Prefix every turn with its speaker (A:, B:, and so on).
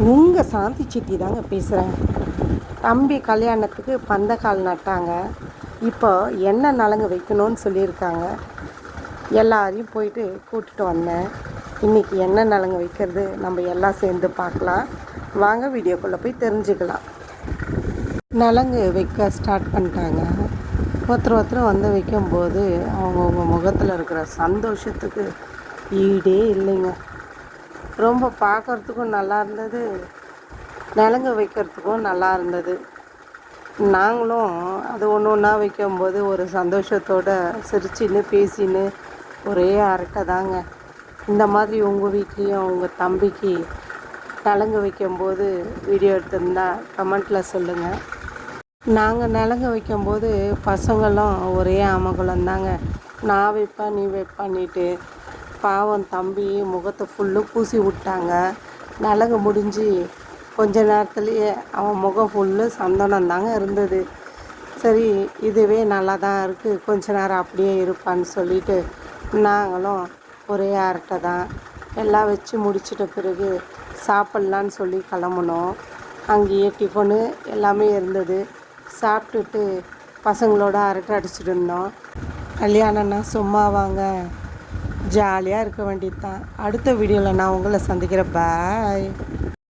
A: உங்கள் சாந்தி சிட்டி தாங்க பேசுகிறேன். தம்பி கல்யாணத்துக்கு பந்தக்கால் நட்டாங்க. இப்போ என்ன நலங்கு வைக்கணும்னு சொல்லியிருக்காங்க. எல்லாரையும் போயிட்டு கூட்டிகிட்டு வந்தேன். இன்றைக்கி என்ன நலங்கு வைக்கிறது நம்ம எல்லாம் சேர்ந்து பார்க்கலாம். வாங்க வீடியோக்குள்ளே போய் தெரிஞ்சுக்கலாம். நலங்கு வைக்க ஸ்டார்ட் பண்ணிட்டாங்க. ஒருத்தர் வந்து வைக்கும்போது அவங்கவுங்க முகத்தில் இருக்கிற சந்தோஷத்துக்கு ஈடே இல்லைங்க. ரொம்ப பார்க்குறதுக்கும் நல்லா இருந்தது, நலங்கு வைக்கிறதுக்கும் நல்லா இருந்தது. நாங்களும் அது ஒன்று ஒன்றா வைக்கும்போது ஒரு சந்தோஷத்தோடு சிரிச்சின்னு பேசின்னு ஒரே அரட்டை தாங்க. இந்த மாதிரி உங்கள் வீட்லேயும் உங்கள் தம்பிக்கு நலங்கு வைக்கும்போது வீடியோ எடுத்திருந்தா கமெண்ட்டில் சொல்லுங்கள். நாங்கள் நலங்கு வைக்கும்போது பசங்களும் ஒரே அமகலம் தாங்க. நான் வைப்பேன் நீ வைப்பான்னிட்டு பாவம் தம்பி முகத்தை ஃபுல்லும் பூசி விட்டாங்க. நலங்கு முடிஞ்சு கொஞ்ச நேரத்துலேயே அவன் முகம் ஃபுல்லு சந்தனம் தாங்க இருந்தது. சரி இதுவே நல்லா தான் இருக்குது, கொஞ்ச நேரம் அப்படியே இருப்பான்னு சொல்லிட்டு நாங்களும் ஒரே அரட்டை தான். எல்லாம் வச்சு முடிச்சிட்ட பிறகு சாப்பிட்லான்னு சொல்லி கிளம்புனோம். அங்கேயே டிஃபனு எல்லாமே இருந்தது. சாப்பிட்டுட்டு பசங்களோட அரட்டை அடிச்சுட்டு இருந்தோம். கல்யாணம்னா சும்மா வாங்க, ஜாலியாக இருக்க வேண்டியது தான். அடுத்த வீடியோவில் நான் உங்களை சந்திக்கிறேன். பாய்.